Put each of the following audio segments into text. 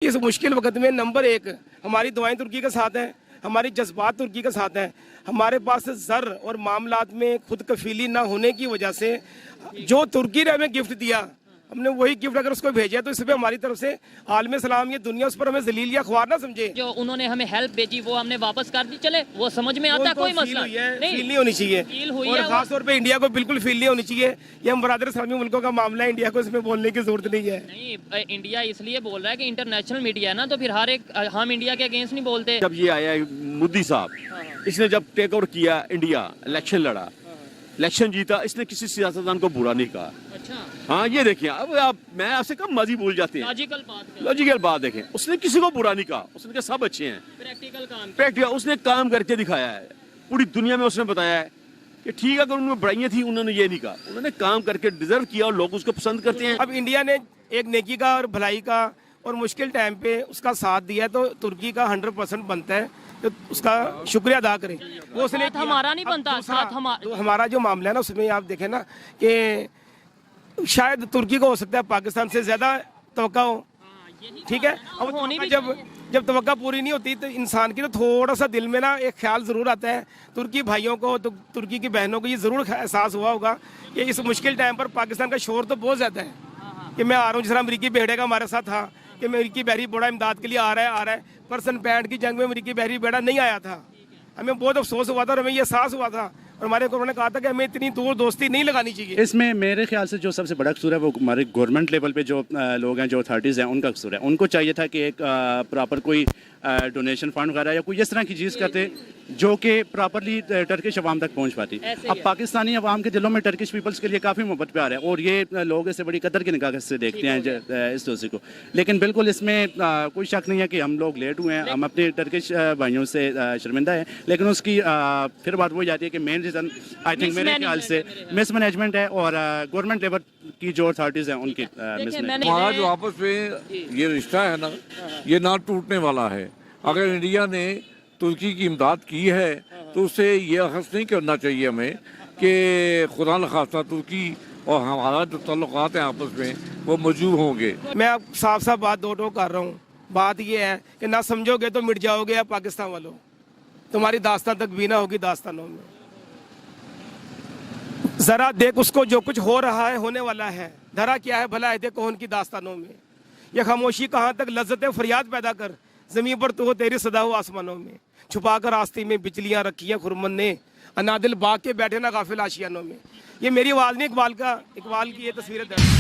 اس مشکل وقت میں نمبر 1 ہماری دعائیں ترکی کے ساتھ ہیں, ہماری جذبات ترکی کے ساتھ ہیں. ہمارے پاس زر اور معاملات میں خود کفیلی نہ ہونے کی وجہ سے جو ترکی نے ہمیں گفٹ دیا, ہم نے وہی گفٹ اگر اس کو بھیجا تو اس پہ ہماری طرف سے عالم سلام یہ دنیا اس پر ہمیں ذلیل یا خوار نہ سمجھے. جو انہوں نے ہمیں ہیلپ بھیجی وہ ہم نے واپس کر دی, چلے وہ سمجھ میں آتا ہے, کوئی مسئلہ فیل نہیں ہونی چاہیے, اور خاص طور پہ انڈیا کو بالکل فیل نہیں ہونی چاہیے. یہ ہم برادر اسلامی ملکوں کا معاملہ ہے, انڈیا کو اس میں بولنے کی ضرورت نہیں ہے. نہیں, انڈیا اس لیے بول رہا ہے کہ انٹرنیشنل میڈیا ہے نا, تو پھر ہر ایک ہم انڈیا کے اگینسٹ نہیں بولتے. جب یہ آیا مودی صاحب, اس نے جب ٹیک اوور کیا انڈیا, الیکشن لڑا, الیکشن جیتا, اس نے کسی سیاستدان کو برا نہیں کہا. ہاں یہ دیکھیں, اب آپ میں آپ سے کب ماضی بھول جاتے ہیں, لاجیکل بات دیکھیں, اس نے کسی کو برا نہیں کہا, اس نے کہا سب اچھے ہیں. پریکٹیکل اس نے کام کر کے دکھایا ہے, پوری دنیا میں اس نے بتایا ہے کہ ٹھیک ہے اگر ان میں برائیاں تھیں انہوں نے یہ نہیں کہا, انہوں نے کام کر کے ڈیزرو کیا اور لوگ اس کو پسند کرتے ہیں. اب انڈیا نے ایک نیکی کا اور بھلائی کا اور مشکل ٹائم پہ اس کا ساتھ دیا, تو ترکی کا 100% بنتا ہے تو اس کا شکریہ ادا کریں. وہ اس نے ہمارا نہیں بنتا, ہمارا جو معاملہ ہے نا اس میں آپ دیکھیں نا کہ شاید ترکی کو ہو سکتا ہے پاکستان سے زیادہ توقع ہو, ٹھیک ہے. اب جب توقع پوری نہیں ہوتی تو انسان کی تو تھوڑا سا دل میں نا ایک خیال ضرور آتا ہے. ترکی بھائیوں کو تو ترکی کی بہنوں کو یہ ضرور احساس ہوا ہوگا کہ اس مشکل ٹائم پر پاکستان کا شور تو بہت زیادہ ہے کہ میں آ رہا ہوں. جس طرح امریکی بیڑے کا ہمارے ساتھ تھا کہ امریکی بحری بیڑا امداد کے لیے آ رہا ہے. پرسن پینٹ کی جنگ میں امریکی بحری بیڑا نہیں آیا تھا, ہمیں بہت افسوس ہوا تھا اور ہمیں یہ احساس ہوا تھا, اور ہمارے گورنمنٹ نے کہا تھا کہ ہمیں اتنی دور دوستی نہیں لگانی چاہیے. اس میں میرے خیال سے جو سب سے بڑا قصور ہے وہ ہمارے گورنمنٹ لیول پہ جو لوگ ہیں, جو اتھارٹیز ہیں, ان کا قصور ہے. ان کو چاہیے تھا کہ ایک پراپر کوئی ڈونیشن فنڈ وغیرہ یا کوئی اس طرح کی چیز کرتے جو کہ پراپرلی ٹرکش عوام تک پہنچ پاتی. اب پاکستانی عوام کے دلوں میں ٹرکش پیپلز کے لیے کافی محبت پیار ہے, اور یہ لوگ اسے بڑی قدر کی نگاہ سے دیکھتے ہیں اس دوستی کو. لیکن بالکل اس میں کوئی شک نہیں ہے کہ ہم لوگ لیٹ ہوئے ہیں, ہم اپنے ٹرکش بھائیوں سے شرمندہ ہیں. لیکن اس کی پھر بات وہی جاتی ہے کہ مین ریزن آئی تھنک میرے خیال سے مس مینجمنٹ ہے, اور گورنمنٹ لیول کی جو اتھارٹیز ہیں ان کی مس مینجمنٹ. ہمارا جو آپس میں یہ رشتہ ہے نا, یہ نہ ٹوٹنے والا ہے. اگر انڈیا نے ترکی کی امداد کی ہے تو اسے یہ اخذ نہیں کرنا چاہیے ہمیں کہ خدا نخواستہ ترکی اور ہمارا جو تعلقات ہیں آپس میں وہ موجود ہوں گے. میں اب صاف صاف بات دو ٹوک کر رہا ہوں. بات یہ ہے کہ نہ سمجھو گے تو مٹ جاؤ گے پاکستان والوں, تمہاری داستان تک بھی نہ ہوگی داستانوں میں. ذرا دیکھ اس کو جو کچھ ہو رہا ہے ہونے والا ہے, دھرا کیا ہے بھلا ہے دیکھ کون کی داستانوں میں. یہ خاموشی کہاں تک لذت فریاد پیدا کر, زمین پر تو ہو تیری صدا ہو آسمانوں میں. چھپا کر راستے میں بجلیاں رکھی ہیں خرمن نے, انادل باغ کے بیٹھے نا غافل آشیانوں میں. یہ میری آواز نہیں, اقبال کی یہ تصویریں درج.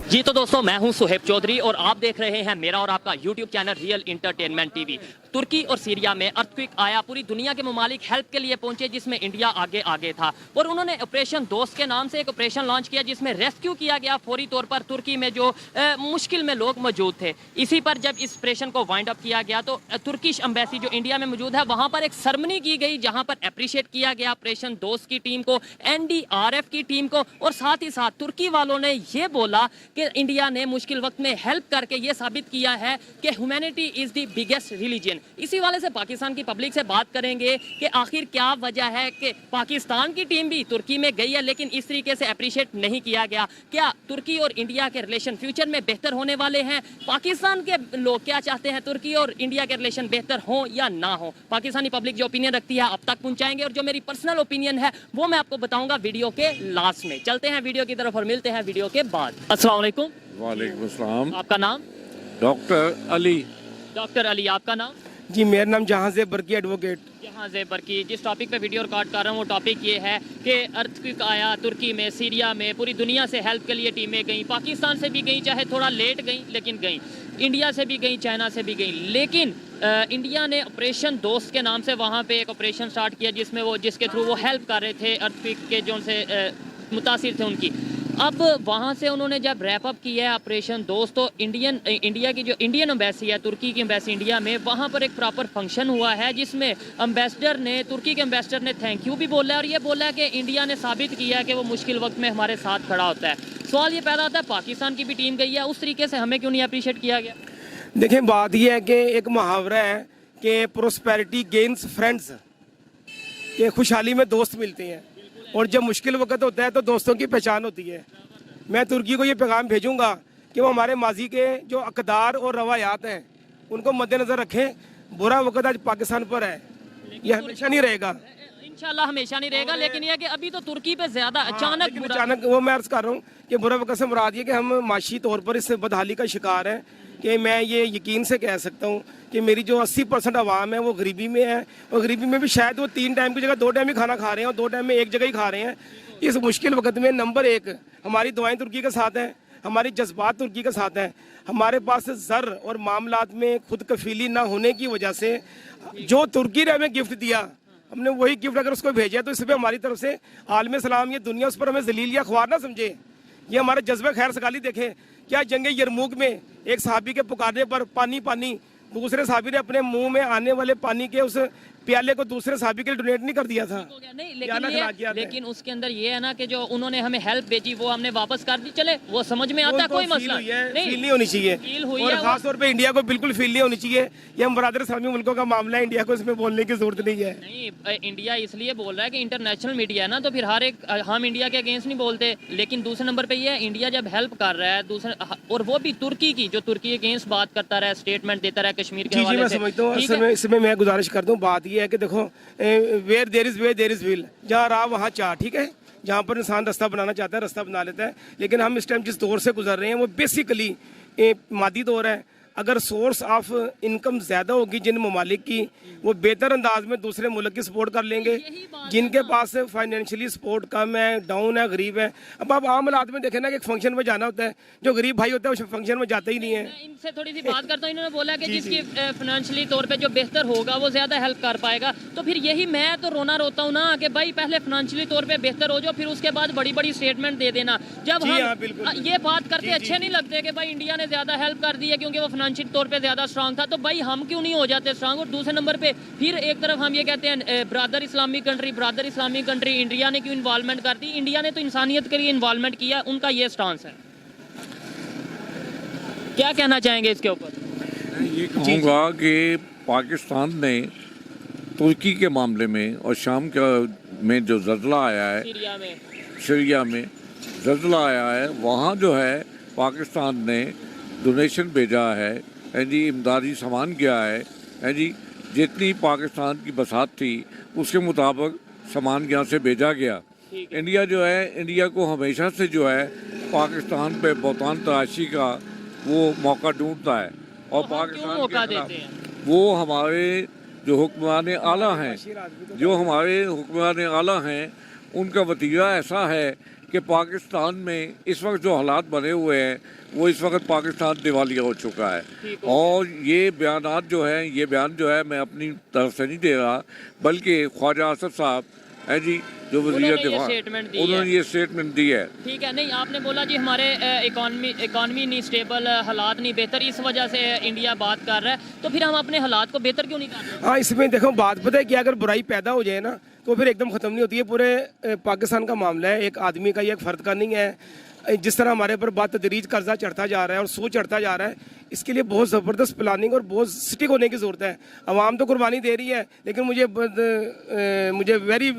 جی تو دوستوں, میں ہوں سہیب چودھری اور آپ دیکھ رہے ہیں میرا اور آپ کا YouTube channel real entertainment T V. ترکی اور سیریا میں ارتھکویک آیا, پوری دنیا کے ممالک ہیلپ کے لیے پہنچے جس میں انڈیا آگے تھا, اور انہوں نے آپریشن دوست کے نام سے ایک آپریشن لانچ کیا جس میں ریسکیو کیا گیا فوری طور پر ترکی میں جو مشکل میں لوگ موجود تھے. اسی پر جب اس آپریشن کو وائنڈ اپ کیا گیا تو ترکش امبیسی جو انڈیا میں موجود ہے وہاں پر ایک سرمنی کی گئی جہاں پر اپریشیٹ کیا گیا آپریشن دوست کی ٹیم کو, NDRF کی ٹیم کو, اور ساتھ ہی ساتھ ترکی والوں نے یہ بولا کہ انڈیا نے مشکل وقت میں ہیلپ کر کے یہ ثابت کیا ہے کہ humanity is the biggest religion. اسی والے سے پاکستان کی پبلک سے بات کریں گے کہ آخر کیا وجہ ہے کہ پاکستان کی ٹیم بھی ترکی میں گئی ہے لیکن اس طریقے سے اپریشیٹ نہیں کیا گیا. کیا ترکی اور انڈیا کے ریلیشن فیوچر میں بہتر ہونے والے ہیں؟ پاکستان کے لوگ کیا چاہتے ہیں, ترکی اور انڈیا کے ریلیشن بہتر ہوں یا نہ ہوں؟ پاکستانی پبلک جو اوپینین رکھتی ہے آپ تک پہنچائیں گے, اور جو میری پرسنل اوپینین ہے وہ میں آپ کو بتاؤں گا ویڈیو کے لاسٹ میں. چلتے ہیں ویڈیو کی طرف اور ملتے ہیں ویڈیو کے بعد. السلام علیکم. وعلیکم السلام. آپ کا نام؟ ڈاکٹر علی. ڈاکٹر علی, آپ کا نام؟ جی میرا نام جہاں زیب برقی ایڈوکیٹ. جہاں زیب برقی. جس ٹاپک پہ ویڈیو ریکارڈ کر رہا ہوں وہ ٹاپک یہ ہے کہ ارتھکویک آیا ترکی میں, سیریا میں, پوری دنیا سے ہیلپ کے لیے ٹیمیں گئیں, پاکستان سے بھی گئیں, چاہے تھوڑا لیٹ گئیں لیکن گئیں, انڈیا سے بھی گئیں, چائنا سے بھی گئیں. لیکن انڈیا نے آپریشن دوست کے نام سے وہاں پہ ایک آپریشن سٹارٹ کیا جس کے تھرو وہ ہیلپ کر رہے تھے ارتھکویک کے جو ان سے متاثر تھے ان کی. اب وہاں سے انہوں نے جب ریپ اپ کیا ہے آپریشن دوست, تو انڈیا کی جو انڈین امبیسی ہے, ترکی کی امبیسی انڈیا میں, وہاں پر ایک پراپر فنکشن ہوا ہے جس میں ترکی کے امبیسڈر نے تھینک یو بھی بولا ہے, اور یہ بولا ہے کہ انڈیا نے ثابت کیا ہے کہ وہ مشکل وقت میں ہمارے ساتھ کھڑا ہوتا ہے. سوال یہ پیدا ہوتا ہے پاکستان کی بھی ٹیم گئی ہے, اس طریقے سے ہمیں کیوں نہیں اپریشیٹ کیا گیا؟ دیکھیں بات یہ ہے کہ ایک محاورہ ہے کہ پروسپیرٹی گینز فرینڈز, کہ خوشحالی میں دوست ملتے ہیں, اور جب مشکل وقت ہوتا ہے تو دوستوں کی پہچان ہوتی ہے. मैं तुर्की को ये पैगाम भेजूंगा कि वो हमारे माजी के जो अक़दार और रवायात हैं उनको मद्देनज़र रखें। बुरा वक्त आज पाकिस्तान पर है, ये हमेशा नहीं रहेगा। इंशाल्लाह हमेशा नहीं रहेगा, लेकिन ये कि अभी तो तुर्की पे ज्यादा अचानक लेकिन अचानक वो मैं अर्ज कर रहा हूँ कि बुरा वक्त से मुराद ये कि हम माशी तौर पर इस बदहाली का शिकार हैं कि मैं ये यकीन से कह सकता हूँ कि मेरी जो 80% आवाम है वो गरीबी में है, और गरीबी में भी शायद वो 3 टाइम की जगह 2 टाइम ही खाना खा रहे हैं और 2 टाइम में एक जगह ही खा रहे हैं। इस मुश्किल वक्त में नंबर 1 हमारी दुआएं तुर्की के साथ हैं, हमारी जज्बात तुर्की के साथ हैं। हमारे पास ज़र और मामलात में खुद कफीली ना होने की वजह से जो तुर्की ने हमें गिफ्ट दिया, हमने वही गिफ्ट अगर उसको भेजा तो इस पर हमारी तरफ से आलम सलाम, ये दुनिया उस पर हमें जलील या ख्वार ना समझे। ये हमारे जज्बे खैर सगाली देखें। क्या जंग यरमूक में एक सहाबी के पुकारने पर पानी पानी, दूसरे सहाबी ने अपने मुंह में आने वाले पानी के उस प्याले को दूसरे सहाबी के लिए डोनेट नहीं कर दिया था? नहीं, लेकिन उसके अंदर ये है ना कि जो उन्होंने हमें हेल्प भेजी वो हमने वापस कर दी, चले वो समझ में आता है, कोई मसला नहीं, फील नहीं होनी चाहिए। फील हुई और है, खास तौर पे इंडिया को बिल्कुल फील नहीं होनी चाहिए। ये हम बरादर इस्लामी मुल्कों का मामला है, इंडिया को इसमें बोलने की जरूरत नहीं है। नहीं, इंडिया इसलिए बोल रहा है कि इंटरनेशनल मीडिया है ना, तो फिर हर एक हम इंडिया के अगेंस्ट नहीं बोलते। लेकिन दूसरे नंबर पे ये है, इंडिया जब हेल्प कर रहा है दूसरे, और वो भी तुर्की की, जो तुर्की के अगेंस्ट बात करता रहा है, स्टेटमेंट देता रहा है कश्मीर के हवाले से। मैं समझता हूँ इसमें मैं गुजारिश करता हूँ, बात ये है कि देखो वेयर देयर इज विल, जहाँ राह वहाँ चाह, ठीक है। जहाँ पर इंसान रास्ता बनाना चाहता है रास्ता बना लेता है। लेकिन हम इस टाइम जिस दौर से गुजर रहे हैं वो बेसिकली मादी दौर है। अगर सोर्स ऑफ इनकम ज़्यादा होगी जिन ममालिक की, वो बेहतर अंदाज में दूसरे मुल्क की सपोर्ट कर लेंगे। जिनके पास फाइनेंशियली सपोर्ट कम है, डाउन है, गरीब है। अब आप आम हालात में देखें ना कि एक फंक्शन में जाना होता है, जो गरीब भाई होता है उस फंक्शन में जाते ही नहीं है। इनसे थोड़ी सी बात करता हूँ, इन्होंने बोला कि जिसकी फाइनेंशियली तौर पे जो बेहतर होगा वो ज़्यादा हेल्प कर पाएगा। तो फिर यही मैं तो रोना रोता हूँ ना कि भाई पहले फाइनेंशियली तौर पे बेहतर हो जाओ, फिर उसके बाद बड़ी बड़ी स्टेटमेंट दे देना। जब हम ये बात करते अच्छे नहीं लगते कि भाई इंडिया ने ज़्यादा हेल्प कर दी है क्योंकि वो फाइनेंशियल तौर पर ज़्यादा स्ट्रांग था, तो भाई हम क्यों नहीं हो जाते स्ट्रांग? और दूसरे नंबर पे फिर एक तरफ हम ये कहते हैं ब्रदर इस्लामिक कंट्री, इंडिया ने क्यों इन्वॉल्वमेंट कर दी? इंडिया ने तो इंसानियत के लिए इन्वॉल्वमेंट किया, उनका ये स्टांस है। क्या कहना चाहेंगे इसके ऊपर? ये कहूँगा कि पाकिस्तान ने तुर्की के मामले में और शाम में जो ज़ल्ज़ला आया है, सीरिया में ज़ल्ज़ला आया है, वहाँ जो है पाकिस्तान ने डोनेशन भेजा है जी, इमदादी सामान गया है जी। जितनी पाकिस्तान की बसात थी उसके मुताबिक सामान यहाँ से भेजा गया। इंडिया जो है, इंडिया को हमेशा से जो है पाकिस्तान पे बहुतान तराशी का वो मौका ढूंढता है। और पाकिस्तान के खिलाफ वो हमारे जो हुक्मरान आला हैं, उनका वतीरा ऐसा है कि पाकिस्तान में इस वक्त जो हालात बने हुए हैं वो इस वक्त पाकिस्तान दिवालिया हो चुका है। और ये बयानात जो है, ये बयान जो है मैं अपनी तरफ से नहीं दे रहा, बल्कि ख्वाजा असद साहब है जी, जो वज़ीर दिफा, उन्होंने ये स्टेटमेंट दी है। ठीक है। नहीं, आपने बोला जी हमारे इकॉनमी नहीं स्टेबल, हालात नहीं बेहतर, इस वजह से इंडिया बात कर रहा है, तो फिर हम अपने हालात को बेहतर क्यों नहीं कर रहे? हाँ, इसमें देखो बात पता है कि अगर बुराई पैदा हो जाए ना तो फिर एकदम ख़त्म नहीं होती है। पूरे पाकिस्तान का मामला है, एक आदमी का या एक फ़र्द का नहीं है। जिस तरह हमारे ऊपर बात तदरीज कर्जा चढ़ता जा रहा है और सूद चढ़ता जा रहा है, इसके लिए बहुत ज़बरदस्त प्लानिंग और बहुत स्टिक होने की ज़रूरत है। आवाम तो कुर्बानी दे रही है, लेकिन मुझे वेरी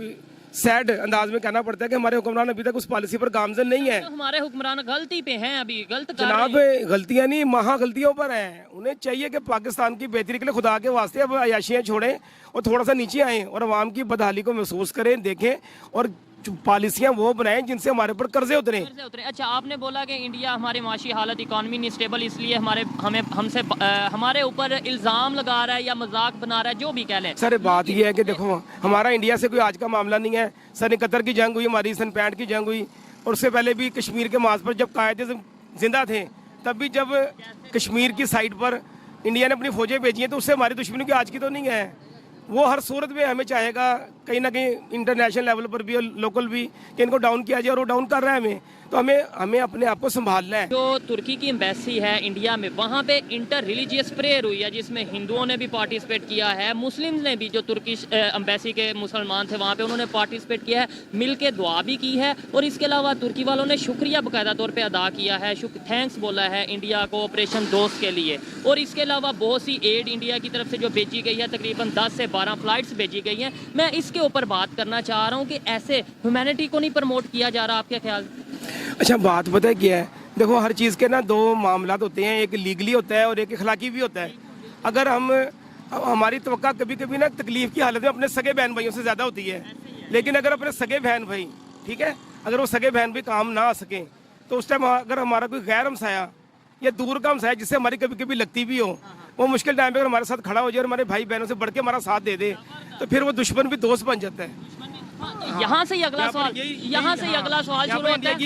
सैड अंदाज में कहना पड़ता है कि हमारे हुक्मरान अभी तक उस पॉलिसी पर गामजन नहीं है। तो हमारे हुक्मरान गलती पे हैं, अभी गलत जनाब, गलतियां नहीं, महा गलतियों पर हैं। उन्हें चाहिए कि पाकिस्तान की बेहतरी के लिए खुदा के वास्ते अब अयाशियाँ छोड़ें और थोड़ा सा नीचे आएँ और आवाम की बदहाली को महसूस करें, देखें और पॉलिसियां वो बनाएं जिनसे हमारे ऊपर कर्जे उतरे। अच्छा, आपने बोला कि इंडिया हमारी माशी हालत इकॉनमी नहीं स्टेबल, इसलिए हमारे ऊपर इल्ज़ाम लगा रहा है या मजाक बना रहा है, जो भी कह लें। सर बात ये है कि देखो हमारा इंडिया से कोई आज का मामला नहीं है। सन 71 की जंग हुई, हमारी सन 65 की जंग हुई, और उससे पहले भी कश्मीर के माज पर जब कायदे जिंदा थे, तब भी जब कश्मीर की साइड पर इंडिया ने अपनी फौजें भेजी हैं तो उससे हमारी दुश्मनी की आज की तो नहीं है। वो हर सूरत में हमें चाहेगा कहीं ना कहीं इंटरनेशनल लेवल पर भी और लोकल भी कि इनको डाउन किया जाए, और वो डाउन कर रहा है हमें, तो हमें अपने आप को संभालना है। जो तुर्की की एम्बेसी है इंडिया में, वहाँ पे इंटर रिलीजियस प्रेयर हुई है जिसमें हिंदुओं ने भी पार्टिसिपेट किया है, मुस्लिम ने भी, जो तुर्की एम्बेसी के मुसलमान थे वहाँ पे उन्होंने पार्टिसिपेट किया है, मिल के दुआ भी की है। और इसके अलावा तुर्की वालों ने शुक्रिया बाकायदा तौर पर अदा किया है, थैंक्स बोला है इंडिया को ऑपरेशन दोस्त के लिए। और इसके अलावा बहुत सी एड इंडिया की तरफ से जो भेजी गई है, तकरीबन 10 से 12 फ्लाइट्स भेजी गई हैं। मैं इसके ऊपर बात करना चाह रहा हूँ कि ऐसे ह्यूमैनिटी को नहीं प्रमोट किया जा रहा, आपके ख्याल? अच्छा बात पता है क्या है, देखो हर चीज़ के ना दो मामलात होते हैं, एक लीगली होता है और एक अखलाकी भी होता है। अगर हमारी तवक्का कभी कभी ना तकलीफ की हालत में अपने सगे बहन भाइयों से ज़्यादा होती है, लेकिन अगर अपने सगे बहन भाई, ठीक है, अगर वो सगे बहन भाई काम ना आ सकें तो उस टाइम अगर हमारा कोई गैर हमसाया या दूर का हमसाया जिससे हमारी कभी कभी लगती भी हो, वो मुश्किल टाइम पे अगर हमारे साथ खड़ा हो जाए और हमारे भाई बहनों से बढ़ के हमारा साथ दे दे, तो फिर वो दुश्मन भी दोस्त बन जाता है। यहाँ से ही अगला सवाल, यहाँ से ही अगला सवाल शुरू होता है।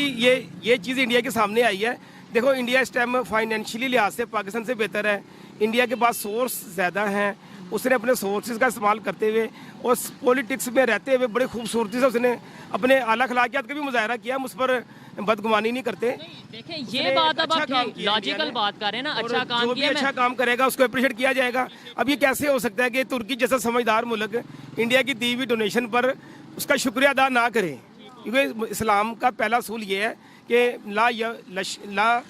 ये चीज़ इंडिया के सामने आई है। देखो इंडिया इस टाइम फाइनेंशियली लिहाज से पाकिस्तान से बेहतर है। इंडिया के पास सोर्स ज़्यादा हैं, उसने अपने सोर्सेज का इस्तेमाल करते हुए और पॉलिटिक्स में रहते हुए बड़ी खूबसूरती से उसने अपने आला अखलाकियात का भी मुजाहरा किया। मुझ पर बदगुमानी नहीं करते। देखिए ये बात अब आप लॉजिकल बात कर रहे हैं ना, अच्छा काम जो भी अच्छा काम करेगा उसको अप्रिशिएट किया जाएगा। अब ये कैसे हो सकता है कि तुर्की जैसा समझदार मुल्क इंडिया की दी हुई डोनेशन पर उसका शुक्रिया अदा ना करे, क्योंकि इस्लाम का पहला असूल ये है कि ला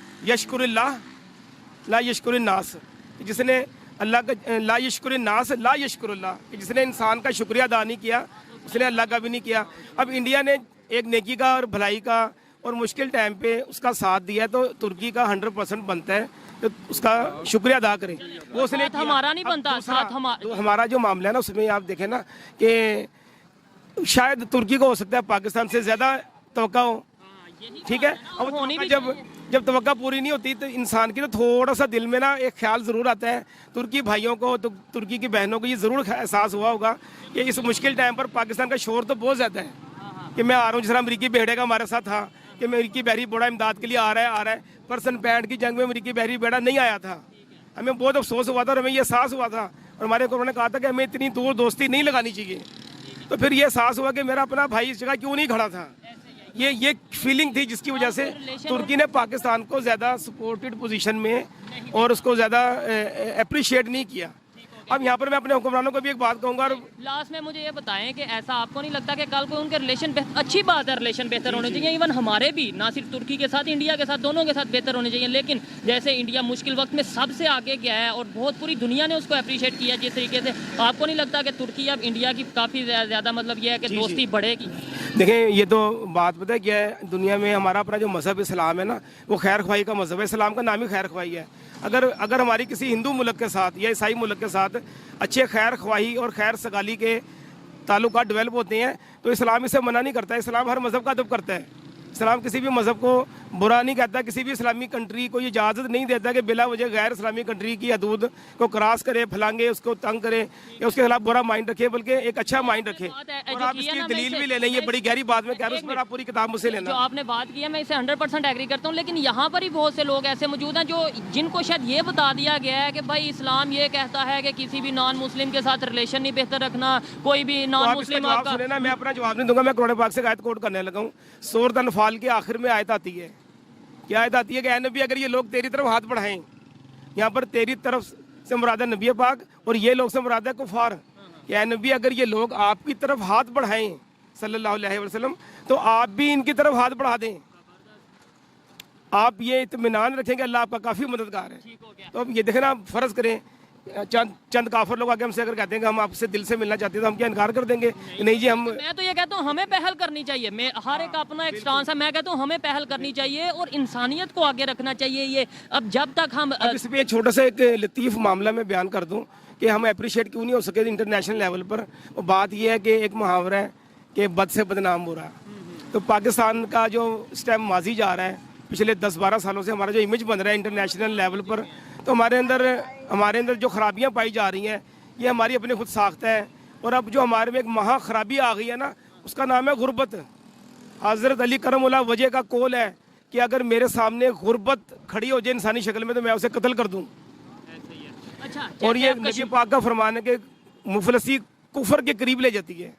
यशकुरिन्नास, जिसने अल्लाह का ला यशकुरिन्नास ला यशकुरुल्लाह, जिसने इंसान का शुक्रिया अदा नहीं किया उसने अल्लाह का भी नहीं किया। अब इंडिया ने एक नेकी का और भलाई का और मुश्किल टाइम पे उसका साथ दिया, तो तुर्की का 100% बनता है तो उसका शुक्रिया अदा करें। वो उसने हमारा नहीं बनता, साथ हमारा जो मामला है ना उसमें आप देखें ना कि शायद तुर्की को हो सकता है पाकिस्तान से ज़्यादा तवक्का हो, ठीक है। अब जब तवक्का पूरी नहीं होती तो इंसान की तो थोड़ा सा दिल में ना एक ख्याल ज़रूर आता है। तुर्की भाइयों को तो तुर्की की बहनों को ये ज़रूर एहसास हुआ होगा कि इस मुश्किल टाइम पर पाकिस्तान का शोर तो बहुत ज़्यादा है कि मैं आ रहा हूँ। जिस तरह अमरीकी बेड़े का हमारे साथ था कि अमरीकी बहरी बेड़ा इमदाद के लिए आ रहा है। परसन 65 की जंग में अमरीकी बहरी बेड़ा नहीं आया था। हमें बहुत अफसोस हुआ था और हमें ये एहसास हुआ था और हमारे हुक्मरान ने कहा था कि हमें इतनी दूर दोस्ती नहीं लगानी चाहिए। तो फिर ये एहसास हुआ कि मेरा अपना भाई इस जगह क्यों नहीं खड़ा था। ये फीलिंग थी जिसकी वजह से तुर्की ने पाकिस्तान को ज़्यादा सपोर्टेड पोजीशन में और उसको ज़्यादा अप्रिशिएट नहीं किया। अब यहाँ पर मैं अपने हुक्मरानों को भी एक बात कहूँगा। और लास्ट में मुझे ये बताएं कि ऐसा आपको नहीं लगता कि कल को उनके रिलेशन अच्छी बात है, रिलेशन बेहतर होने चाहिए, इवन हमारे भी, ना सिर्फ तुर्की के साथ, इंडिया के साथ, दोनों के साथ बेहतर होने चाहिए। लेकिन जैसे इंडिया मुश्किल वक्त में सबसे आगे गया है और बहुत पूरी दुनिया ने उसको अप्रिशिएट किया जिस तरीके से, आपको नहीं लगता कि तुर्की अब इंडिया की काफ़ी ज़्यादा मतलब ये है कि दोस्ती बढ़ेगी? देखें ये तो बात पता है क्या है, दुनिया में हमारा अपना जो मज़हब इस्लाम है ना, वो खैर ख्वाही का मज़हब है। इस्लाम का नाम ही खैर ख्वाही है। अगर हमारी किसी हिंदू मुल्क के साथ या ईसाई मुल्क के साथ अच्छे खैर ख्वाही और खैर सगाली के ताल्लुकात डेवलप होते हैं तो इस्लाम इसे मना नहीं करता है। इस्लाम हर मज़हब का अदब करता है। इस्लाम किसी भी मज़हब को बुरा नहीं कहता। किसी भी इस्लामी कंट्री को ये इजाज़त नहीं देता कि बिला वजह गैर इस्लामी कंट्री की हदूद को क्रॉस करे, फलांगे, उसको तंग करे या उसके खिलाफ बुरा माइंड रखे, बल्कि एक अच्छा माइंड रखे। और आप इसकी दलील भी ले लें, ये बड़ी गहरी बात में कह रहा हूँ, उस पर आप पूरी किताब मुझसे लेना। जो आपने बात की है मैं इसे 100% एग्री करता हूँ, लेकिन यहाँ पर ही बहुत से लोग ऐसे मौजूद हैं जो जिनको शायद ये बता दिया गया है कि भाई इस्लाम ये कहता है कि किसी भी नॉन मुस्लिम के साथ रिलेशन नहीं बेहतर रखना, कोई भी नॉन मुस्लिम। मैं अपना जवाब नहीं दूंगा, मैं कुरान पाक से आयत कोट करने लगा हूँ। सूरत अनफाल के आखिर में आयत आती है, क्या आयत आती है कि ऐ नबी अगर ये लोग तेरी तरफ हाथ बढ़ाएं, यहाँ पर तेरी तरफ से मुराद है नबी पाक और ये लोग से मुराद है कुफार। कि ऐ नबी अगर ये लोग आपकी तरफ हाथ बढ़ाएं सल्लल्लाहु अलैहि वसल्लम तो आप भी इनकी तरफ हाथ बढ़ा दें। आप ये इत्मीनान रखें कि अल्लाह आपका काफ़ी मददगार है। तो अब ये देखें ना, फ़र्ज़ करें चंद काफिर लोग आके हमसे अगर कहते हैं कि हम आपसे दिल से मिलना चाहते हैं तो हम क्या इनकार कर देंगे? नहीं जी, हम मैं तो ये कहता हूँ हमें पहल करनी चाहिए। मैं हर एक अपना एक स्टांस है, मैं कहता हूँ हमें पहल करनी चाहिए और इंसानियत को आगे रखना चाहिए। ये अब जब तक हम इस पर एक छोटा सा एक लतीफ़ मामला मैं बयान कर दूँ कि हम अप्रिशिएट क्यों नहीं हो सके इंटरनेशनल लेवल पर। वो बात यह है कि एक मुहावरा है कि बद से बदनाम हो रहा है। तो पाकिस्तान का जो इस टाइम माजी जा रहा है, पिछले 10-12 सालों से हमारा जो इमेज बन रहा है इंटरनेशनल लेवल पर, तो हमारे अंदर जो खराबियां पाई जा रही हैं ये हमारी अपनी खुद साख्त है। और अब जो हमारे में एक महा खराबी आ गई है ना, उसका नाम है गुर्बत। हज़रत अली करमुल्लाह वजह का कौल है कि अगर मेरे सामने गुर्बत खड़ी हो जाए इंसानी शक्ल में तो मैं उसे कत्ल कर दूँ। और ये नबी पाक का फरमान है कि मुफलसी कुफर के करीब ले जाती है।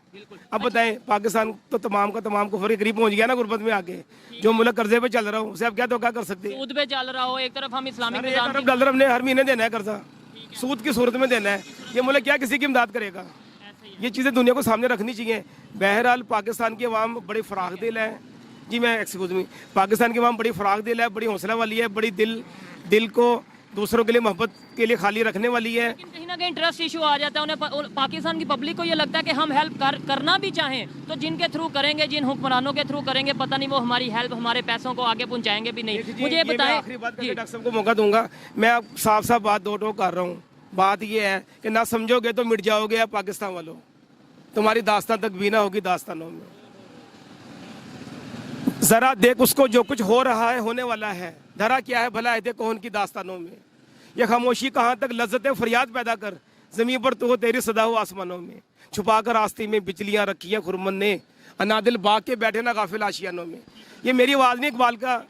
अब बताएं, पाकिस्तान तो तमाम का तमाम कुफर के करीब पहुंच गया ना गुर्बत में आके। जो मुल्क कर्जे पे चल रहा हो उसे आप क्या धोखा कर सकते हैं? सूद पे चल रहा हो, एक तरफ हम इस्लामिक डॉलर हमने हर महीने देना है कर्जा, सूद की सूरत में देना है। ये मुल्क क्या किसी की इमदाद करेगा? ये चीज़ें दुनिया को सामने रखनी चाहिए। बहरहाल पाकिस्तान की अवाम बड़ी फराख दिल है जी, मैं एक्सक्यूज मी, पाकिस्तान की अवाम बड़ी फराख दिल है, बड़ी हौसला वाली है, बड़ी दिल को दूसरों के लिए मोहब्बत के लिए खाली रखने वाली है। लेकिन कहीं ना कहीं ट्रस्ट इशू आ जाता है उन्हें, पाकिस्तान की पब्लिक को ये लगता है कि हम हेल्प करना भी चाहें तो जिनके थ्रू करेंगे, जिन हुक्मरानों के थ्रू करेंगे, पता नहीं वो हमारी हेल्प, हमारे पैसों को आगे पहुंचाएंगे भी नहीं। मुझे ये मैं बताएं, आखिरी बात करके डॉक्टर साहब को मौका दूंगा। मैं आप साफ साफ बात दो टोक कर रहा हूँ। बात ये है कि ना समझोगे तो मिट जाओगे आप पाकिस्तान वालों, तुम्हारी दास्तान तक भी ना होगी दास्तानों में। जरा देख उसको, जो कुछ हो रहा है होने वाला है, धरा क्या है भला है देखो उनकी दास्तानों में। यह खामोशी कहाँ तक लज्जत फरियाद पैदा कर, जमीन पर तो हो तेरी सदा हो आसमानों में। छुपा कर आस्ती में बिजलियां रखी हैं खुरमन ने, अनादिल बाग के बैठे ना गाफिल आशियानों में। ये मेरी आवाज़ नहीं,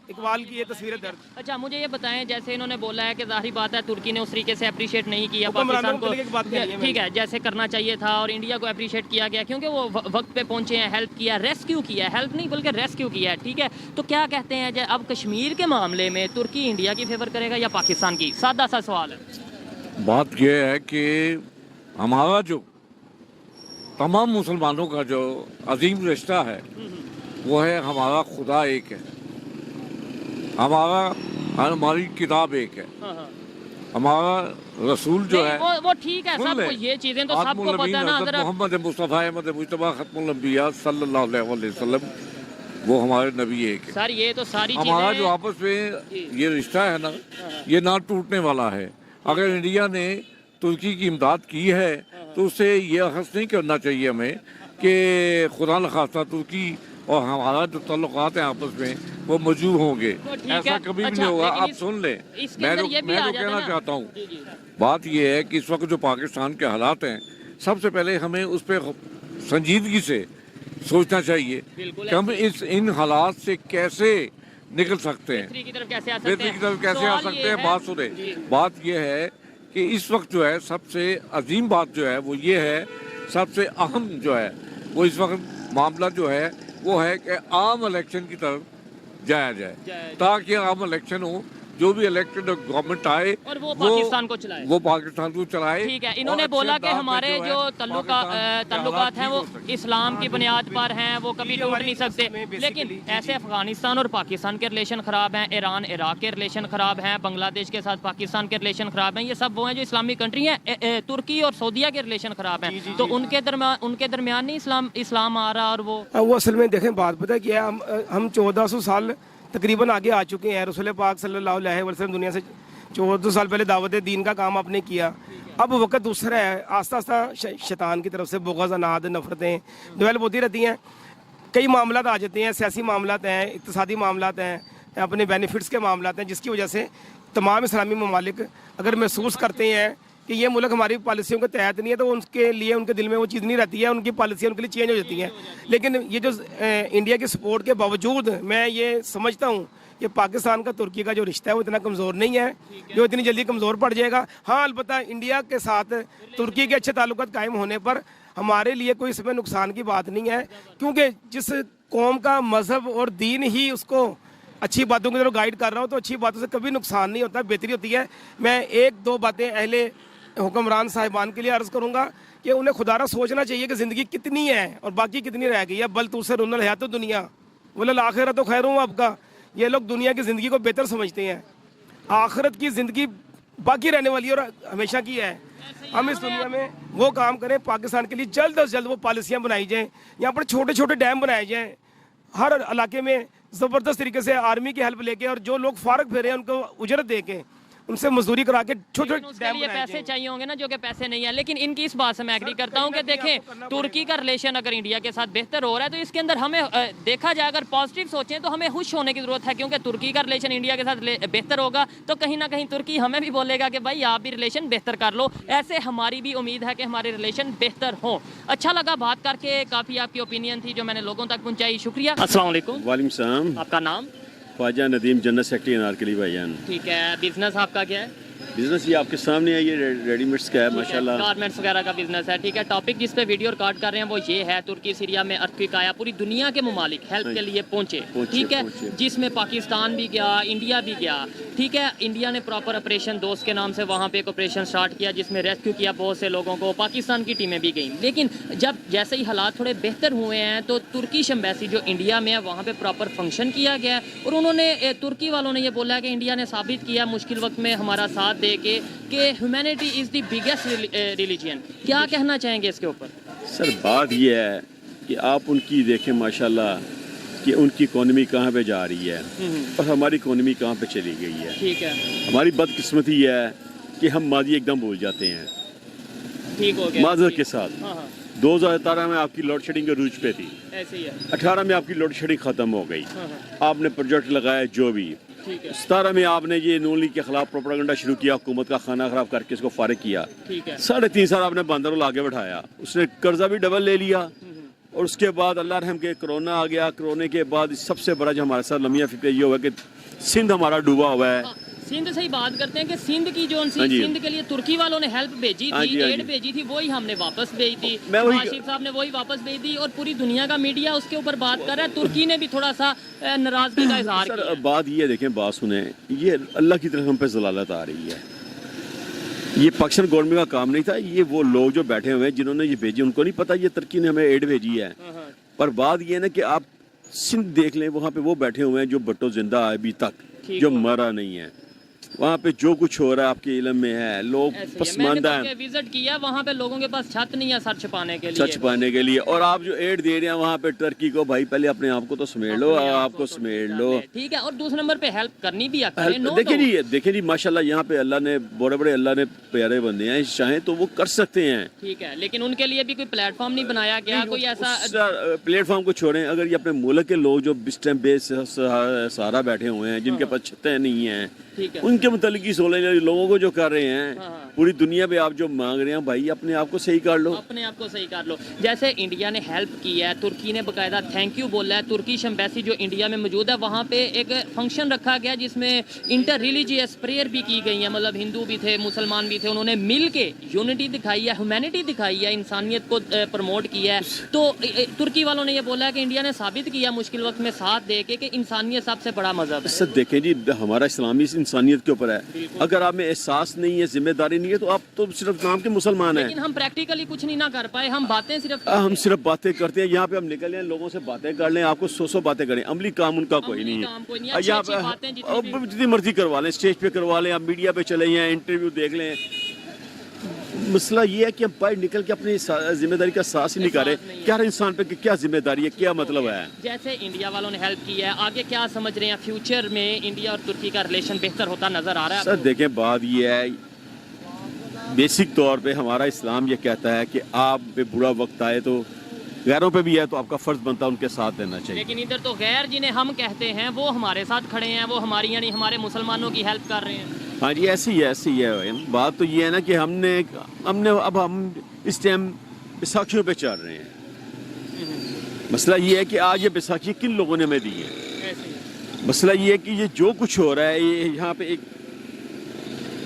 इकबाल की ये तस्वीर दर्द। अच्छा मुझे ये बताएं, जैसे इन्होंने बोला है कि जाहिर बात है तुर्की ने उस तरीके से अप्रिशिएट नहीं किया पाकिस्तान को, ठीक है, जैसे करना चाहिए था, और इंडिया को अप्रिशिएट किया गया क्योंकि वो वक्त पे पहुंचे हैं, हेल्प किया, रेस्क्यू किया, हेल्प नहीं बल्कि रेस्क्यू किया है, ठीक है। तो क्या कहते हैं अब कश्मीर के मामले में तुर्की इंडिया की फेवर करेगा या पाकिस्तान की? सादा सा सवाल है। बात यह है कि हमारा जो तमाम मुसलमानों का जो अजीम रिश्ता है वो है हमारा खुदा एक है, हमारी किताब एक है, हमारा रसूल जो है वो ठीक है, सबको ये चीजें तो सबको पता है ना। मोहम्मद मुस्तफा अहमद मुजतबा खत्मुल अंबिया सल्लल्लाहु अलैहि वसल्लम, वो हमारे नबी एक है। सर ये तो सारी हमारा जो आपस में ये रिश्ता है ना, ये ना टूटने वाला है। अगर इंडिया ने तुर्की की इमदाद की है तो उससे ये अखज़ नहीं करना चाहिए हमें कि खुदा न खास्ता तुर्की और हमारा जो तल्लुकात हैं आपस में वो मौजूद होंगे, ऐसा कभी भी नहीं होगा। आप सुन लें, मैं तो कहना चाहता हूँ, बात ये है कि इस वक्त जो पाकिस्तान के हालात हैं, सबसे पहले हमें उस पर संजीदगी से सोचना चाहिए कि हम इन हालात से कैसे निकल सकते हैं, बेहतरी की तरफ कैसे आ सकते हैं। बात सुने, बात ये है कि इस वक्त जो है सबसे अजीम बात जो है वो ये है, सबसे अहम जो है वो इस वक्त मामला जो है वो है कि आम इलेक्शन की तरफ जाया जाए, ताकि आम इलेक्शन हो, जो भी इलेक्टेड गवर्नमेंट आए और वो पाकिस्तान को चलाए, वो पाकिस्तान को चलाए। ठीक है, इन्होंने बोला कि हमारे जो तल्लुकात हैं वो इस्लाम की बुनियाद पर हैं, वो कभी टूट नहीं सकते। लेकिन ऐसे अफगानिस्तान और पाकिस्तान के रिलेशन ख़राब हैं, ईरान इराक के रिलेशन ख़राब हैं, बांग्लादेश के साथ पाकिस्तान के रिलेशन ख़राब हैं, ये सब वो हैं जो इस्लामिक कंट्री हैं। तुर्की और सऊदीया के रिलेशन ख़राब हैं, तो उनके दरमियान नहीं इस्लाम आ रहा। और वो असल में देखें, बात पता है क्या, हम 1400 साल तकरीबन आगे आ चुके हैं। रसूल पाक सल्लल्लाहु अलैहि वसल्लम दुनिया से 1400 साल पहले दावत दीन का काम आपने किया। अब वक्त दूसरा है, आस्ता आस्ता शैतान की तरफ से बुग़्ज़, अनाद, नफ़रतें डेवलप होती रहती हैं। कई मामलात आ जाते हैं, सियासी मामलात हैं, इक़्तिसादी मामलात हैं, अपने बेनिफिट्स के मामलात हैं, जिसकी वजह से तमाम इस्लामी ममालिक अगर महसूस करते हैं कि ये मुल्क हमारी पॉलिसियों के तहत नहीं है, तो उनके लिए उनके दिल में वो चीज़ नहीं रहती है, उनकी पॉलिसियाँ उनके लिए चेंज हो जाती हैं। लेकिन ये जो इंडिया की सपोर्ट के बावजूद मैं ये समझता हूँ कि पाकिस्तान का तुर्की का जो रिश्ता है वो इतना कमज़ोर नहीं है जो इतनी जल्दी कमज़ोर पड़ जाएगा। हाँ, अलबत्ता इंडिया के साथ तुर्की के अच्छे ताल्लुकात कायम होने पर हमारे लिए कोई इसमें नुकसान की बात नहीं है, क्योंकि जिस कौम का मज़हब और दीन ही उसको अच्छी बातों की तरफ गाइड कर रहा हूँ, तो अच्छी बातों से कभी नुकसान नहीं होता, बेहतरी होती है। मैं एक दो बातें अहले हुक्मरान साहिबान के लिए अर्ज़ करूँगा कि उन्हें खुदारा सोचना चाहिए कि ज़िंदगी कितनी है और बाकी कितनी रह गई है। बल तुसे रुनल है तो दुनिया वल आखिरत तो खैर हूँ आपका। ये लोग दुनिया की ज़िंदगी को बेहतर समझते हैं, आखिरत की ज़िंदगी बाकी रहने वाली है और हमेशा की है। हम इस दुनिया में वो काम करें, पाकिस्तान के लिए जल्द अज जल्द वो पॉलिसियाँ बनाई जाएँ, यहाँ पर छोटे छोटे डैम बनाए जाएँ, हर इलाके में ज़बरदस्त तरीके से आर्मी की हेल्प लेके और जो लोग फारग फिरे हैं उनको उजरत दे के उनसे मजदूरी करा के छोटे उसके लिए पैसे चाहिए होंगे ना, जो कि पैसे नहीं है। लेकिन इनकी इस बात से मैं एग्री करता हूं कि देखें, तुर्की का रिलेशन अगर इंडिया के साथ बेहतर हो रहा है तो इसके अंदर हमें देखा जाए, अगर पॉजिटिव सोचें तो हमें खुश होने की ज़रूरत है, क्योंकि तुर्की का रिलेशन इंडिया के साथ बेहतर होगा तो कहीं ना कहीं तुर्की हमें भी बोलेगा कि भाई आप भी रिलेशन बेहतर कर लो। ऐसे हमारी भी उम्मीद है कि हमारे रिलेशन बेहतर हों। अच्छा लगा बात करके, काफ़ी आपकी ओपिनियन थी जो मैंने लोगों तक पहुँचाई, शुक्रिया। अस्सलाम वालेकुम। वालेकुम सलाम। आपका नाम? ख्वाजा नदीम, जनरल सेक्रेटरी अनारकली भाईजान। ठीक है, बिजनेस आपका क्या है? बिजनेस ये आपके सामने है, ये रेडीमेड्स का है माशाल्लाह। गारमेंट्स वगैरह का बिजनेस है, ठीक है। टॉपिक जिस पे वीडियो रिकॉर्ड कर रहे हैं वो ये है, तुर्की सीरिया में अर्थक्वेक आया, पूरी दुनिया के ममालिक हेल्प के लिए पहुंचे, ठीक है, जिसमें पाकिस्तान भी गया, इंडिया भी गया, ठीक है। इंडिया ने प्रॉपर ऑपरेशन दोस्त के नाम से वहाँ पे एक ऑपरेशन स्टार्ट किया जिसमें रेस्क्यू किया बहुत से लोगों को, पाकिस्तान की टीमें भी गई। लेकिन जब जैसे ही हालात थोड़े बेहतर हुए हैं तो तुर्किश एम्बेसी जो इंडिया में है वहाँ पे प्रॉपर फंक्शन किया गया है, और उन्होंने तुर्की वालों ने ये बोला है कि इंडिया ने साबित किया मुश्किल वक्त में हमारा साथ दे के कि humanity is the biggest religion. क्या कहना चाहेंगे इसके ऊपर? सर बात ये है कि आप उनकी देखें माशाल्लाह कि उनकी इकोनॉमी कहाँ पे जा रही है और हमारी इकोनॉमी कहाँ पे चली गई है। ठीक है, हमारी बदकिस्मती है कि हम माजी एकदम भूल जाते हैं, ठीक हो गया माजरत के साथ। हाँ हाँ 2017 में आपकी लोड शेडिंग के रूज पे थी, ऐसे ही है। 18 में आपकी लोड शेडिंग खत्म हो गई, हाँ हाँ आपने प्रोजेक्ट लगाया जो भी। ठीक है 17 में आपने ये नून लीग के खिलाफ प्रोपेगेंडा शुरू किया, हुकूमत का खाना खराब करके इसको फारिग किया। ठीक है 3.5 साल आपने बंदर आगे बैठाया, उसने कर्जा भी डबल ले लिया, और उसके बाद अल्लाह रहम के कोरोना आ गया। कोरोना के बाद सबसे बड़ा जो हमारे साथ लम्हा फिक्र ये हुआ कि सिंध हमारा डूबा हुआ है। हाँ, सिंध से ही बात करते हैं कि सिंध की जो हाँ जी। सिंध के लिए तुर्की वालों ने हेल्प भेजी हाँ थी, जी, हाँ एड जी। भेजी थी, वही हमने वापस भेजी थी। मैं वही- आशिफ साहब ने वही वापस भेजी दी, और पूरी दुनिया का मीडिया उसके ऊपर बात कर रहा है। तुर्की ने भी थोड़ा सा नाराजगी का इजहार सर किया। बात ये देखें, बात सुने, ये अल्लाह की तरफ हम पे जलालत आ रही है। ये पाकिस्तान गवर्नमेंट का काम नहीं था, ये वो लोग जो बैठे हुए हैं जिन्होंने ये भेजी, उनको नहीं पता ये तुर्की ने हमें एड भेजी है। हाँ, हाँ, पर बात ये है ना कि आप सिंध देख लें, वहाँ पे वो बैठे हुए हैं जो भुट्टो जिंदा है अभी तक, ठीक जो हो। मरा नहीं है। वहाँ पे जो कुछ हो रहा है आपके इलम में है, लोग ऐसे ही है। पसमानदा मैंने हैं तो विजिट किया, वहाँ पे लोगों के पास छत नहीं है सर छुपाने के लिए। सच पाने के लिए, और आप जो एड दे रहे हैं वहाँ पे टर्की को, भाई पहले अपने आप को तो समेट लो, अपने आप आपको को तो समेट जान लो। ले। ठीक है, और दूसरे नंबर पे हेल्प करनी भी आती है। नो देखिए जी माशाल्लाह यहाँ पे अल्लाह ने बड़े बड़े अल्लाह ने प्यारे बंदे हैं, चाहें तो वो कर सकते हैं। ठीक है, लेकिन उनके लिए भी कोई प्लेटफॉर्म नहीं बनाया गया, कोई ऐसा। प्लेटफॉर्म को छोड़ें, अगर ये अपने मुल्क के लोग जो इस टाइम सहारा बैठे हुए हैं, जिनके पास छतें नहीं हैं, ठीक है उनके मुतालिक ही 16 लोगों को जो कर रहे हैं, हाँ, हाँ। पूरी दुनिया पे आप जो मांग रहे हैं, भाई अपने आप को सही कर लो। अपने आप को सही कर लो। जैसे इंडिया ने हेल्प की है, तुर्की ने बकायदा थैंक यू बोला है। तुर्किश एम्बेसी जो इंडिया में मौजूद है वहाँ पे एक फंक्शन रखा गया जिसमें इंटर रिलीजियस प्रेयर भी की गई है, मतलब हिंदू भी थे, मुसलमान भी थे, उन्होंने मिल के यूनिटी दिखाई है, ह्यूमैनिटी दिखाई है, इंसानियत को प्रमोट किया है। तो तुर्की वालों ने ये बोला है कि इंडिया ने साबित किया मुश्किल वक्त में साथ दे के कि इंसानियत सबसे बड़ा मजहब है। सर देखें जी, हमारा इस्लामी इंसानियत के ऊपर है। अगर आप में एहसास नहीं है, जिम्मेदारी नहीं है, तो आप तो सिर्फ नाम के मुसलमान हैं। लेकिन हम प्रैक्टिकली कुछ नहीं ना कर पाए, हम बातें सिर्फ हम सिर्फ बातें करते हैं। यहाँ पे हम निकल जाएं, लोगों से बातें कर लें, आपको 100 बातें करें, अमली काम उनका कोई नहीं काम कोई नहीं है। है। यहाँ अच्छी-अच्छी बातें जितनी भी- पे जितनी मर्जी करवा लें, स्टेज पे करवा लें, आप मीडिया पे चले जाएं, इंटरव्यू देख लें। मसला ये है कि हम बाहर निकल के अपनी जिम्मेदारी का साहस ही नहीं कर रहे। क्या इंसान पे क्या जिम्मेदारी है, क्या मतलब है। जैसे इंडिया वालों ने हेल्प की है, आगे क्या समझ रहे हैं फ्यूचर में इंडिया और तुर्की का रिलेशन बेहतर होता नजर आ रहा है सर आपको? देखें, बात ये है, बेसिक तौर पे हमारा इस्लाम ये कहता है कि आप पे बुरा वक्त आए तो गैरों पे भी है तो आपका फर्ज बनता है उनके साथ देना चाहिए। लेकिन इधर तो गैर जिन्हें हम कहते हैं वो हमारे साथ खड़े हैं, वो हमारी यानी हमारे मुसलमानों की हेल्प कर रहे हैं। हाँ जी, ऐसी है भाई। बात तो ये है ना कि हमने अब हम इस टाइम बैसाखियों पे चल रहे हैं। मसला ये है कि आज ये बैसाखी किन लोगों ने हमें दी है। ऐसे ही। मसला ये है कि ये जो कुछ हो रहा है, ये यहाँ पे एक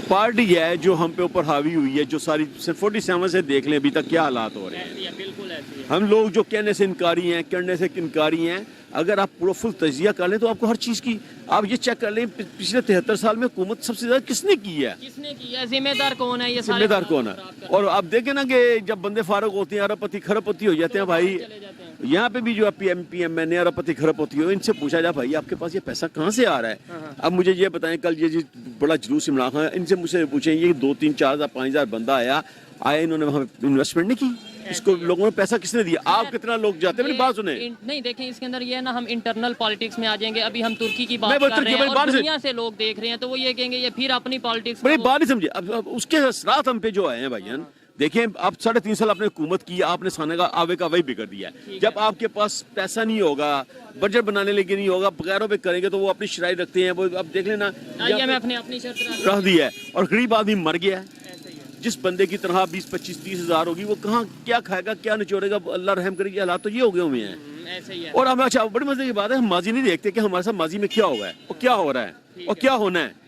पार्टी है जो हम पे ऊपर हावी हुई है, जो सारी 47 से देख लें अभी तक क्या हालात हो रहे हैं। ऐसी है, बिल्कुल ऐसी है। हम लोग जो कहने से इनकारी हैं, करने से इनकारी हैं, अगर आप पूरा फुल तजिया कर लें तो आपको हर चीज़ की, आप ये चेक कर लें पिछले 73 साल में हुकूमत सबसे ज़्यादा किसने की है, किसने किया, जिम्मेदार कौन है, ये सारे जिम्मेदार हालात कौन है। खराब कर और आप देखें ना कि जब बंदे फारूक होते हैं, अरबपति खरबपति हो जाते हैं भाई। चले जाते हैं। यहाँ पे भी जो PMN अरबपति खरबपति हो, इनसे पूछा जाए भाई आपके पास ये पैसा कहाँ से आ रहा है। अब मुझे ये बताएं, कल ये बड़ा जुलूस इमरान खान, इनसे मुझसे पूछें, ये 2, 3, 4 हज़ार 5 हज़ार बंदा आया, इन्होंने वहाँ इन्वेस्टमेंट नहीं की, इसको लोगों ने पैसा किसने दिया। आप कितना लोग जाते हैं, मेरी बात सुने। नहीं देखें, इसके अंदर ये है ना, हम इंटरनल पॉलिटिक्स में आ जाएंगे। अभी हम तुर्की की मैं बात वो कर तुर्की रहे हैं वाली बात और से- दुनिया से लोग देख रहे हैं, तो वो ये कहेंगे ये फिर अपनी पॉलिटिक्स मेरी बात नहीं समझे। अब उसके असरात हम पे जो आए हैं भाईजान, देखिए आप 3.5 साल आपने हुकूमत की, आपने साने का आवे का वही बिगड़ दिया है। जब आपके पास पैसा नहीं होगा, बजट बनाने लेके नहीं होगा, बगैरों पे करेंगे तो वो अपनी शराइ रखते हैं। वो अब देख लेना, IMF ने अपनी शर्त रख दी है, और गरीब आदमी मर गया है। ऐसे ही है। जिस बंदे की तनख्वाह 20, 25, 30 हज़ार होगी, वो कहाँ क्या खाएगा, क्या निचोड़ेगा। अल्लाह रहम करेगी, हालात तो ये हो गए हुए हैं। ऐसे ही है। और हमें अच्छा बड़ी मजे की बात है, हम माजी नहीं देखते कि हमारे साथ माजी में क्या हुआ है और क्या हो रहा है और क्या होना है।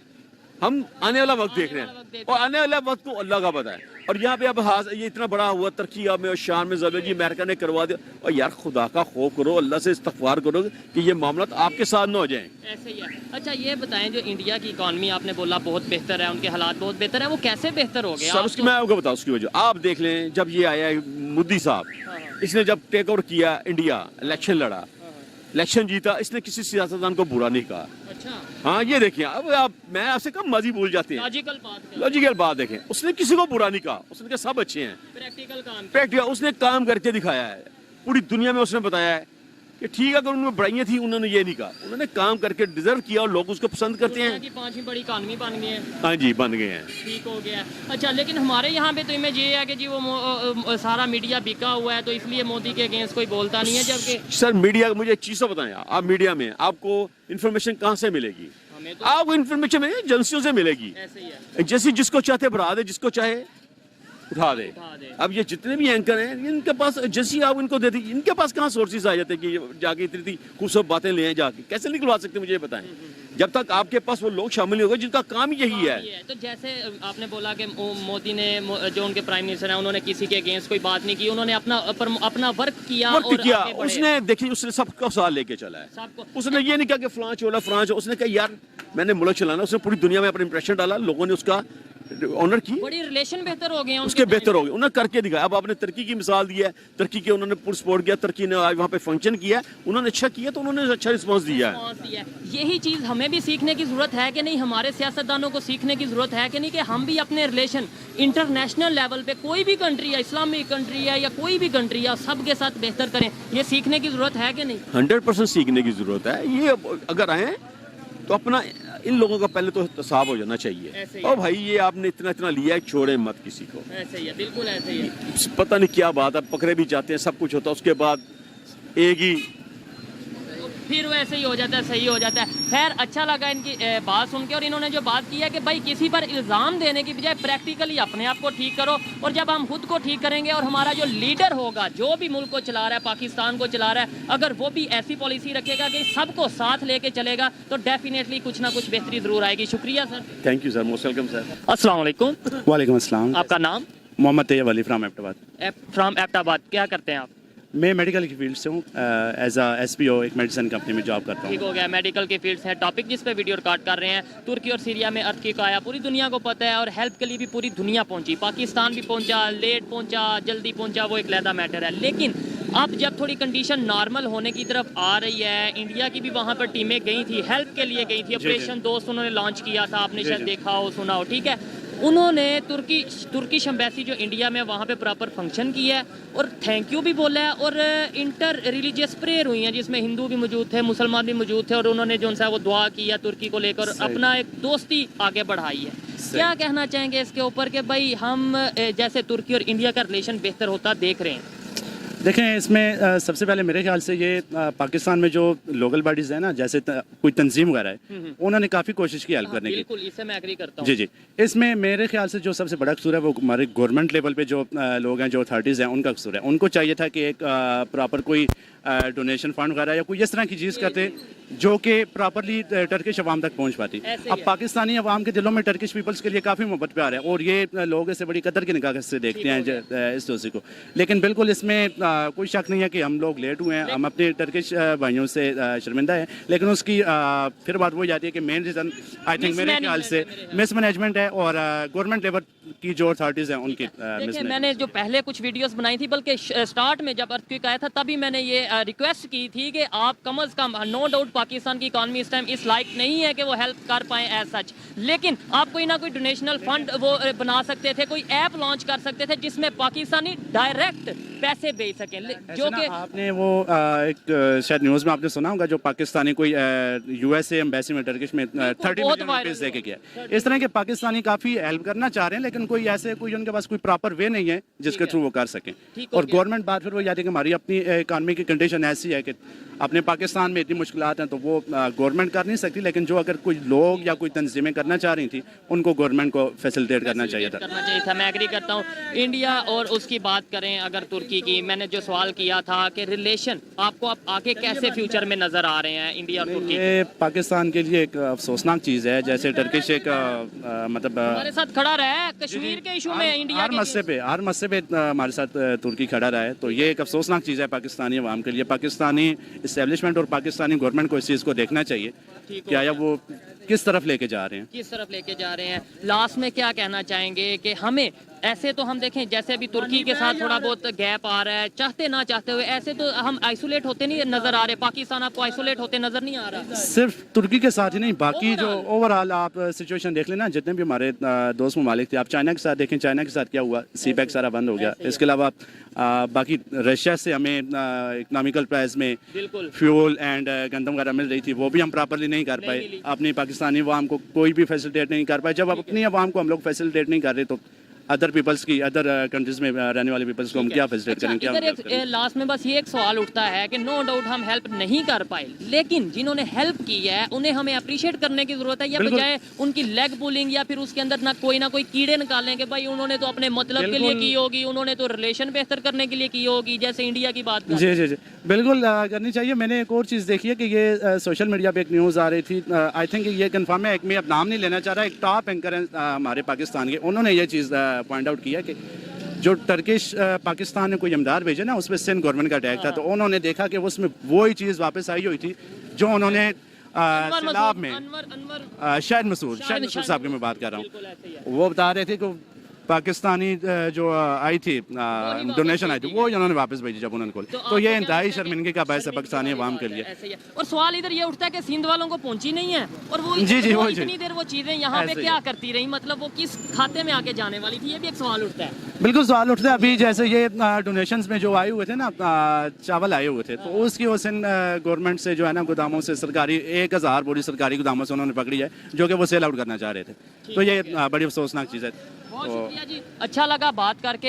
हम आने वाला वक्त देख रहे हैं और आने वाला वक्त तो अल्लाह का पता है। और यहाँ पे अब ये इतना बड़ा हुआ तरक्की अब में और शान में ज़रूर जी अमेरिका ने करवा दिया। और यार खुदा का खौफ करो, अल्लाह से इस्तग़फ़ार करो कि ये मामला आपके साथ ना हो जाए। ऐसे ही है। अच्छा ये बताएं, जो इंडिया की इकॉनमी आपने बोला बहुत बेहतर है, उनके हालात बहुत बेहतर है, वो कैसे बेहतर हो गए? सर उसकी मैं आपको बताऊँ उसकी वजह। आप देख लें, जब ये आया मोदी साहब, इसने जब टेक ओवर किया इंडिया, इलेक्शन लड़ा, इलेक्शन जीता, इसने किसी सियासतदान को बुरा नहीं कहा। अच्छा, हाँ ये देखिए, अब आप मैं आपसे कम मजी भूल जाते हैं। लॉजिकल बात देखें, उसने किसी को बुरा नहीं कहा, उसने कहा सब अच्छे हैं। प्रैक्टिकल उसने काम करके दिखाया है, पूरी दुनिया में उसने बताया है कि ठीक है, अगर उनमें बुराइयां थी उन्होंने ये नहीं कहा, उन्होंने काम करके डिजर्व किया और लोग उसको पसंद करते हैं। की 5वीं बड़ी इकॉनमी बन गई है। हाँ जी, बन गए हैं, ठीक हो गया। अच्छा, लेकिन हमारे यहाँ पे तो इमेज ये है कि जी वो सारा मीडिया बिका हुआ है, तो इसलिए मोदी के अगेंस्ट कोई बोलता नहीं है। जबकि सर मीडिया, मुझे एक चीज़ तो बताएं, आप मीडिया में आपको इन्फॉर्मेशन कहाँ से मिलेगी? तो आपको इन्फॉर्मेशन एजेंसियों से मिलेगी। ऐसे ही है। जैसे जिसको चाहते बढ़ा दे, जिसको चाहे उठा दे। अब ये जितने भी एंकर हैं, इनके पास जैसी आप इनको देती, इनके पास कहाँ सोर्सेज आ जाते हैं कि ये जाके इतनी खूबसूरत बातें ले जाके कैसे निकलवा सकते हैं? मुझे ये बताएं। जब तक आपके पास वो लोग शामिल नहीं होंगे जिनका काम यही है। तो जैसे आपने बोला कि मोदी ने, जो उनके प्राइम मिनिस्टर हैं, उन्होंने किसी के अगेंस्ट कोई बात नहीं की, उन्होंने अपना वर्क किया और आगे बढ़े। उसने देखिए, उसने सबको साथ लेके चला है। उसने ये नहीं कहा कि फलां चोला फलां, उसने कहा यार मैंने मुल्क चलाना। उसने पूरी दुनिया में अपना इंप्रेशन डाला, लोगों ने उसका ऑनर की, बड़ी रिलेशन बेहतर हो गए उसके बेहतर हो गए, उन्होंने करके दिखाया। अब आपने तुर्की की मिसाल दी है, तुर्की के उन्होंने पुर सपोर्ट किया, तुर्की ने आज वहाँ पे फंक्शन किया, उन्होंने अच्छा किया तो उन्होंने अच्छा रिस्पांस दिया है। यही चीज़ हमें भी सीखने की जरूरत है कि नहीं, हमारे सियासतदानों को सीखने की जरूरत है कि नहीं, कि हम भी अपने रिलेशन इंटरनेशनल लेवल पे, कोई भी कंट्री है, इस्लामिक कंट्री है या कोई भी कंट्री है, सबके साथ बेहतर करें। ये सीखने की जरूरत है कि नहीं? 100% सीखने की जरूरत है। ये अगर आए तो अपना इन लोगों का पहले तो हिसाब हो जाना चाहिए। और भाई ये आपने इतना इतना लिया है, छोड़े मत किसी को। ऐसे ही है, बिल्कुल ऐसे ही है। पता नहीं क्या बात है, पकड़े भी जाते हैं, सब कुछ होता है, उसके बाद एक ही फिर वैसे ही हो जाता है, सही हो जाता है। खैर, अच्छा लगा इनकी बात सुन के। और इन्होंने जो बात की है कि भाई किसी पर इल्ज़ाम देने की बजाय प्रैक्टिकली अपने आप को ठीक करो, और जब हम खुद को ठीक करेंगे और हमारा जो लीडर होगा, जो भी मुल्क को चला रहा है, पाकिस्तान को चला रहा है, अगर वो भी ऐसी पॉलिसी रखेगा कि सबको साथ लेके चलेगा, तो डेफिनेटली कुछ ना कुछ बेहतरी ज़रूर आएगी। शुक्रिया sir. Thank you sir, most welcome sir. अस्सलाम वालेकुम। वालेकुम अस्सलाम। आपका नाम? मोहम्मद तैयब अली फ्राम एबटाबाद। फ्राम एबटाबाद। क्या करते हैं आप? मैं मेडिकल की फील्ड से हूँ, एज अ SPO एक मेडिसिन कंपनी में जॉब करता हूँ। ठीक हो गया, मेडिकल के फील्ड है टॉपिक जिस पे वीडियो रिकॉर्ड कर रहे हैं। तुर्की और सीरिया में अर्थक्वेक आया, पूरी दुनिया को पता है, और हेल्प के लिए भी पूरी दुनिया पहुंची। पाकिस्तान भी पहुंचा, लेट पहुंचा, जल्दी पहुंचा, वो एक अलग मैटर है। लेकिन अब जब थोड़ी कंडीशन नॉर्मल होने की तरफ आ रही है, इंडिया की भी वहाँ पर टीमें गई थी, हेल्प के लिए गई थी। ऑपरेशन दोस्त उन्होंने लॉन्च किया था, आपने शायद देखा हो, सुना हो, ठीक है। उन्होंने तुर्की एम्बेसी जो इंडिया में, वहाँ पे प्रॉपर फंक्शन किया है और थैंक यू भी बोला है, और इंटर रिलीजियस प्रेयर हुई हैं जिसमें हिंदू भी मौजूद थे, मुसलमान भी मौजूद थे, और उन्होंने जो उनसे वो दुआ की है तुर्की को लेकर, अपना एक दोस्ती आगे बढ़ाई है। क्या कहना चाहेंगे इसके ऊपर कि भाई हम जैसे तुर्की और इंडिया का रिलेशन बेहतर होता देख रहे हैं? देखें, इसमें सबसे पहले मेरे ख्याल से ये पाकिस्तान में जो लोकल बॉडीज़ है ना, जैसे कोई तंजीम वगैरह है, उन्होंने काफ़ी कोशिश की हेल्प करने की। बिल्कुल, इससे मैं एग्री करता हूँ। जी जी, इसमें मेरे ख्याल से जो सबसे बड़ा कसूर है वो हमारे गवर्नमेंट लेवल पे जो लोग हैं, जो अथॉरिटीज़ हैं, उनका कसूर है। उनको चाहिए था कि एक प्रॉपर कोई डोनेशन फंड वगैरह या कोई इस तरह की चीज़ करते जो कि प्रॉपरली टर्किश अवाम तक पहुँच पाती। अब पाकिस्तानी अवाम के दिलों में टर्किश पीपल्स के लिए काफ़ी मोहब्बत प्यार है, और ये लोग इससे बड़ी कदर की निगाह से देखते हैं इस दोस्ती को। लेकिन बिल्कुल इसमें कोई शक नहीं है कि हम लोग लेट हुए हैं, हम अपने टर्किश भाइयों से शर्मिंदा हैं। लेकिन उसकी फिर बात वो जाती है कि मेन रीज़न आई थिंक मेरे ख्याल से मिसमैनेजमेंट है, और गवर्नमेंट लेवल की जो अथॉरिटीज़ हैं उनकी। देखिए, मैंने जो पहले कुछ वीडियोस बनाई थी, बल्कि स्टार्ट में जब अर्थक्वेक आया था तभी मैंने ये रिक्वेस्ट की थी कि आप कम अज़ कम, नो डाउट पाकिस्तान की इकॉनमी इस टाइम इस लायक नहीं है कि वो हेल्प कर पाएँ एज सच, लेकिन आप कोई ना कोई डोनेशनल फंड वो बना सकते थे, कोई ऐप लॉन्च कर सकते थे जिसमें पाकिस्तानी डायरेक्ट पैसे भेज सकें। जो कि आपने वो एक शायद न्यूज़ में आपने सुना होगा, जो पाकिस्तानी कोई USA एम्बेसी में टर्किश में 30 मिलियन रुपीस देके गया। इस तरह के पाकिस्तानी काफ़ी हेल्प करना चाह रहे हैं, लेकिन कोई ऐसे कोई उनके पास कोई प्रॉपर वे नहीं है जिसके थ्रू वो कर सकें। और गवर्नमेंट बात फिर वो याद है कि हमारी अपनी इकानमी की कंडीशन ऐसी है कि अपने पाकिस्तान में इतनी मुश्किलात हैं, तो वो गवर्नमेंट कर नहीं सकती। लेकिन जो अगर कोई लोग या कोई तंजीमें करना चाह रही थी, उनको गवर्नमेंट को फैसिलिटेट करना चाहिए था। मैं एग्री करता हूँ। इंडिया और उसकी बात करें अगर तुर्की की, मैंने जो सवाल किया था कि रिलेशन आपको अब आगे कैसे फ्यूचर में नजर आ रहे हैं इंडिया और तुर्की? ये पाकिस्तान के लिए एक अफसोसनाक चीज़ है, जैसे टर्किश एक मतलब हमारे साथ खड़ा रहा है कश्मीर के इशू में इंडिया हर मसले पे हमारे साथ तुर्की खड़ा रहा है, तो ये एक अफसोसनाक चीज़ है पाकिस्तानी अवाम के लिए। पाकिस्तानी इस्टेब्लिशमेंट और पाकिस्तानी गवर्नमेंट को इस चीज़ को देखना चाहिए कि आया वो किस तरफ लेके जा रहे हैं, किस तरफ लेके जा रहे हैं। लास्ट में क्या कहना चाहेंगे कि हमें ऐसे तो हम देखें जैसे अभी तुर्की के साथ थोड़ा बहुत गैप आ रहा है, चाहते ना चाहते हुए ऐसे तो हम आइसोलेट होते नहीं नजर आ रहे, पाकिस्तान आपको आइसोलेट होते नजर नहीं आ रहा? सिर्फ तुर्की के साथ ही नहीं, बाकी जो ओवरऑल आप सिचुएशन देख लेना, जितने भी हमारे दोस्त ममालिक थे, आप चाइना के साथ देखें, चाइना के साथ क्या हुआ, सी पैक सारा बंद हो गया। इसके अलावा बाकी रशिया से हमें इकोनॉमिकल प्राइस में फ्यूल एंड गंदम वगैरह मिल रही थी, वो भी हम प्रॉपरली नहीं कर पाए, अपनी पाकिस्तानी अवाम को कोई भी फैसिलिटेट नहीं कर पाए। जब अपनी अवाम को हम लोग फैसिलिटेट नहीं कर रहे तो अदर पीपल्स की, अदर कंट्रीज में रहने वाले पीपल्स को हम क्या फैसिलिटेट करेंगे? इधर एक लास्ट में बस ये एक सवाल उठता है कि नो डाउट हम हेल्प नहीं कर पाए, लेकिन जिन्होंने हेल्प की है उन्हें हमें अप्रिशिएट करने की जरूरत है, या बजाय उनकी लेग पुलिंग या फिर उसके अंदर ना कोई कीड़े निकालें कि भाई उन्होंने तो अपने मतलब के लिए की होगी, उन्होंने तो रिलेशन बेहतर करने के लिए की होगी, जैसे इंडिया की बात जी जी जी बिल्कुल करनी चाहिए। मैंने एक और चीज़ देखी है कि ये सोशल मीडिया पे एक न्यूज़ आ रही थी, आई थिंक ये कंफर्म है, मैं अब नाम नहीं लेना चाह रहा, एक टॉप एंकर है हमारे पाकिस्तान के, उन्होंने ये चीज़ पॉइंट आउट किया कि जो टर्किश पाकिस्तान ने कोई इमदाद भेजे ना, उसमें सिंध गवर्नमेंट का अटैक था, तो उन्होंने देखा कि उसमें वही चीज़ वापस आई हुई थी जो उन्होंने सैलाब में शाहिद मसूद साहब की मैं बात कर रहा हूँ, वो बता रहे थे कि पाकिस्तानी जो आई थी डोनेशन आई थी वो उन्होंने वापस भेजी जब उन्होंने खोली, तो ये इंतहाई शर्मिंदगी का बायस है पाकिस्तानी अवाम के लिए। और सवाल इधर ये उठता है कि सिंध वालों को पहुंची नहीं है, और वो इतनी देर वो चीजें यहाँ पे क्या करती रही, मतलब वो किस खाते में आके जाने वाली थी, ये भी एक सवाल उठता है। बिल्कुल सवाल उठता है। अभी जैसे ये डोनेशंस में जो आए हुए थे ना, चावल आए हुए थे, तो उसकी सिंध गवर्नमेंट से जो है ना गोदामों से सरकारी 1000 बोरी सरकारी गोदामों से उन्होंने पकड़ी है, जो कि वो सेल आउट करना चाह रहे थे, तो ये बड़ी अफसोसनाक चीज़ है। बहुत शुक्रिया जी, अच्छा लगा बात करके।